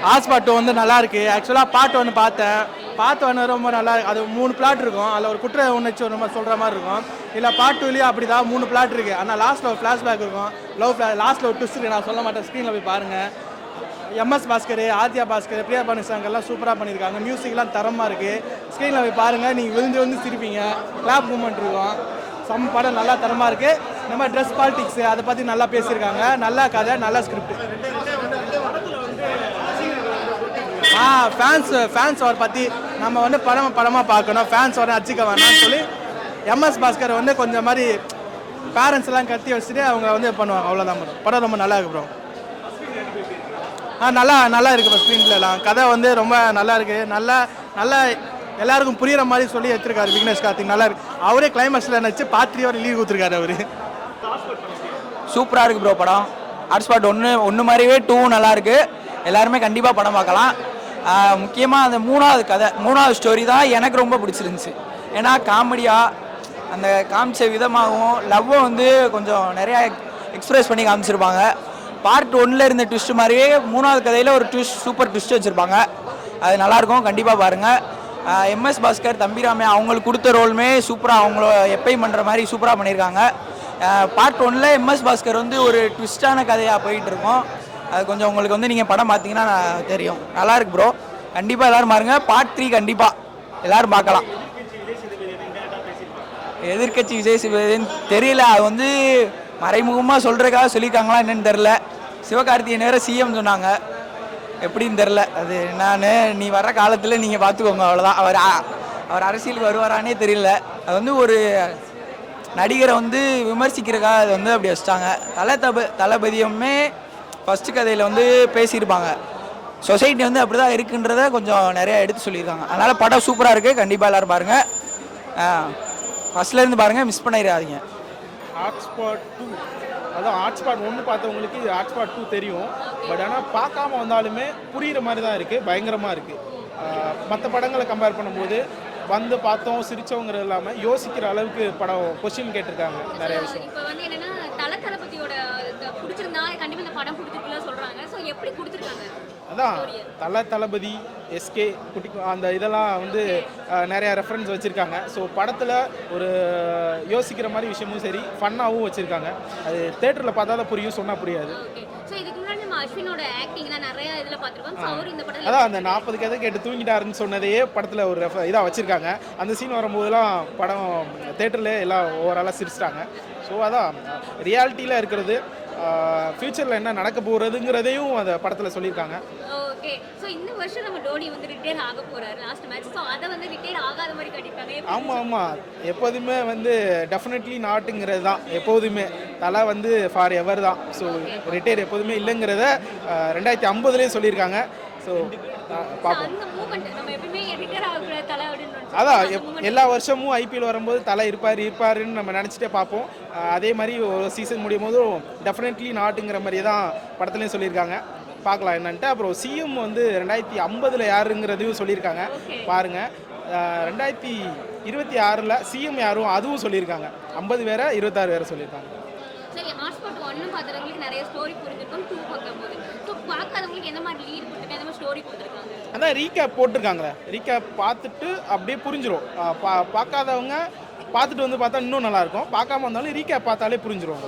Hotspot 2 வந்து நல்லா இருக்கு. ஆக்சுவலாக பார்ட் 1 பார்த்தேன். பார்ட் 1 ரொம்ப நல்லா இருக்கு. அது 3 பிளாட் இருக்கும். அதில் ஒரு குற்ற உணர்ச்சி ரொம்ப சொல்கிற மாதிரி இருக்கும். இல்லை பார்ட் 2லேயும் அப்படி தான் 3 பிளாட் இருக்குது. ஆனால் லாஸ்ட்டில் ஒரு ஃப்ளாஷ்பேக் இருக்கும். லாஸ்ட்டில் ஒரு ட்விஸ்ட் இருக்குது. நான் சொல்ல மாட்டேன், ஸ்க்ரீனில் போய் பாருங்கள். எம்எஸ் பாஸ்கர், ஆத்யா பாஸ்கர், பிரியா பனிசாங் எல்லாம் சூப்பராக பண்ணியிருக்காங்க. மியூசிக்லாம் தரமாக இருக்குது. ஸ்க்ரீனில் போய் பாருங்கள், நீங்கள் விழுந்து சிரிப்பீங்க. கிளாப் மூமெண்ட் இருக்கும். படம் நல்லா தரமாக இருக்குது. இந்த மாதிரி ட்ரெஸ் பாலிடிக்ஸு அதை பற்றி நல்லா பேசியிருக்காங்க. நல்ல கதை, நல்ல ஸ்கிரிப்ட். ஃபேன்ஸ் அவர் பற்றி நம்ம வந்து படமாக பார்க்கணும். ஃபேன்ஸ் வர அடிச்சிக்க வேணாம்னு சொல்லி எம்எஸ் பாஸ்கர் வந்து கொஞ்சம் மாதிரி பேரண்ட்ஸ் எல்லாம் கத்தி வச்சுட்டு அவங்க வந்து பண்ணுவாங்க. அவ்வளோதான் ப்ரோ. படம் ரொம்ப நல்லா இருக்கு ப்ரோ. நல்லா இருக்குது ப்ரோ. ஸ்க்ரீன்லாம் கதை வந்து ரொம்ப நல்லா இருக்குது. நல்லா எல்லாருக்கும் புரியுற மாதிரி சொல்லி எடுத்துருக்காரு விக்னேஷ் கார்த்திக். நல்லா இருக்கு. அவரே கிளைமேக்ஸில் நினச்சி பார்த்து ஒரு லீவ் கொடுத்துருக்காரு அவர். சூப்பராக இருக்குது ப்ரோ படம். ஹாட்ஸ்பாட் 1 மாதிரியே 2 நல்லா இருக்குது. எல்லாருமே கண்டிப்பாக படம் பார்க்கலாம். முக்கியமாக அந்த 3வது ஸ்டோரி தான் எனக்கு ரொம்ப பிடிச்சிருந்துச்சு. ஏன்னா காமெடியாக அந்த காமிச்ச விதமாகவும் லவ்வை வந்து கொஞ்சம் நிறையா எக்ஸ்ப்ரெஸ் பண்ணி காமிச்சிருப்பாங்க. பார்ட் 1ல் இருந்த ட்விஸ்ட் மாதிரியே 3வது கதையில் ஒரு சூப்பர் ட்விஸ்ட் வச்சுருப்பாங்க. அது நல்லாயிருக்கும், கண்டிப்பாக பாருங்கள். எம்எஸ் பாஸ்கர், தம்பிராமே அவங்களுக்கு கொடுத்த ரோலுமே சூப்பராக, அவங்கள எப்பயும் பண்ணுற மாதிரி சூப்பராக பண்ணியிருக்காங்க. பார்ட் 1ல் எம்எஸ் பாஸ்கர் வந்து ஒரு ட்விஸ்டான கதையாக போயிட்டுருக்கோம். அது கொஞ்சம் உங்களுக்கு வந்து நீங்கள் படம் பார்த்தீங்கன்னா தெரியும். நல்லாயிருக்கு ப்ரோ, கண்டிப்பாக எல்லோரும் பாருங்கள். பார்ட் 3 கண்டிப்பாக எல்லோரும் பார்க்கலாம். எதிர்கட்சி விஜய் சேதுபதினு தெரியல, அது வந்து மறைமுகமாக சொல்கிறதுக்காக சொல்லியிருக்காங்களா என்னன்னு தெரில. சிவகார்த்திகேயன் வேறு சிஎம் சொன்னாங்க, எப்படின்னு தெரில. அது நான் நீ வர காலத்தில் நீங்கள் பார்த்துக்கோங்க, அவ்வளோதான். அவர் அரசியலுக்கு வருவாரானே தெரியல. அது வந்து ஒரு நடிகரை வந்து விமர்சிக்கிறக்காக அது வந்து அப்படி வச்சிட்டாங்க. தளபதியுமே ஃபஸ்ட்டு கதையில் வந்து பேசியிருப்பாங்க. சொசைட்டி வந்து அப்படி தான் இருக்குன்றத கொஞ்சம் நிறையா எடுத்து சொல்லியிருக்காங்க. அதனால் படம் சூப்பராக இருக்குது, கண்டிப்பாக எல்லோரும் பாருங்கள். ஃபஸ்ட்லேருந்து பாருங்கள், மிஸ் பண்ணிடாதீங்க. ஹாட்ஸ்பாட் 2, அதான் ஹாட்ஸ்பாட் 1 பார்த்தவங்களுக்கு ஹாட்ஸ்பாட் 2 தெரியும். பட் ஆனால் பார்க்காம வந்தாலுமே புரிகிற மாதிரி தான் இருக்குது. பயங்கரமாக இருக்குது. மற்ற படங்களை கம்பேர் பண்ணும்போது வந்து பார்த்தோம் சிரிச்சவங்கிறது இல்லாமல் யோசிக்கிற அளவுக்கு படம் கொஸ்டின் கேட்டிருக்காங்க நிறைய விஷயம். இப்போ வந்து என்னன்னா தளபதியோட பிடிச்சிருந்தா கண்டிப்பாக இந்த படம் பிடிச்சிருக்குன்னு சொல்கிறாங்க. ஸோ எப்படி கொடுத்துருக்காங்க? அதான் தளபதி, எஸ்கே குட்டி அந்த இதெல்லாம் வந்து நிறையா ரெஃபரன்ஸ் வச்சுருக்காங்க. ஸோ படத்தில் ஒரு யோசிக்கிற மாதிரி விஷயமும் சரி, ஃபன்னாகவும் வச்சுருக்காங்க. அது தேட்டரில் பார்த்தா தான் புரியும், சொன்னால் புரியாது. அஸ்வினோட ஆக்டிங்லாம் நிறைய இதில் பார்த்துருக்கோம். ஸோ அவர் இந்த படத்தில் அதான் அந்த 40 கதை கேட்டு தூங்கிட்டாருன்னு சொன்னதையே படத்தில் ஒரு இதாக வச்சுருக்காங்க. அந்த சீன் வரும்போதெல்லாம் படம் தேட்டரில் எல்லாம் ஓவராலாக சிரிச்சிட்டாங்க. ஸோ அதான் ரியாலிட்டியில் இருக்கிறது, ஃப்யூச்சரில் என்ன நடக்க போகிறதுங்கிறதையும் அந்த படத்தில் சொல்லியிருக்காங்க. ஓகே. ஸோ இந்த வருஷம் நம்ம டோனி வந்து ரிட்டையர் ஆக போகிறாரு லாஸ்ட் மேட்ச். ஸோ அதை வந்து ரிட்டையர் ஆகாத மாதிரி கட்டிட்டாங்க. ஆமாம், எப்போதுமே வந்து டெஃபினெட்லி நாட்டுங்கிறது தான். எப்போதுமே தலை வந்து ஃபார் எவர் தான். ஸோ ரிட்டையர் எப்போதுமே இல்லைங்கிறத 2050லேயே சொல்லியிருக்காங்க. ஸோ பார்ப்போம். அதான் எல்லா வருஷமும் ஐபிஎல் வரும்போது தலை இருப்பாருன்னு நம்ம நினச்சிட்டே பார்ப்போம். அதே மாதிரி ஒரு சீசன் முடியும் போதும் டெஃபினெட்லி நாட்டுங்கிற மாதிரியே தான் படத்துலையும் சொல்லியிருக்காங்க. பார்க்கலாம் என்னன்ட்டு. அப்புறம் சிஎம் வந்து 2050 யாருங்கிறதையும் சொல்லியிருக்காங்க. பாருங்கள், 2026 சிஎம் யாரும் அதுவும் சொல்லியிருக்காங்க. 50 வேறு 26 வேறு சொல்லியிருக்காங்க. சரி, ஹாட்ஸ்பாட் 1 பார்த்தவங்களுக்கு நிறைய ஸ்டோரி புரிஞ்சிருக்கும். 2 பார்க்கும்போது ஸோ பார்க்காதவங்களுக்கு என்ன மாதிரி லீட் கொடுத்துருக்காங்க, என்ன மாதிரி ஸ்டோரி கொடுத்துருக்காங்க? அதான் ரீகேப் போட்டிருக்காங்களே, ரீகேப் பார்த்துட்டு அப்படியே புரிஞ்சிடும். பார்க்காதவங்க பார்த்துட்டு வந்து பார்த்தா இன்னும் நல்லாயிருக்கும். பார்க்காம வந்தாலும் ரீகேப் பார்த்தாலே புரிஞ்சிடும்.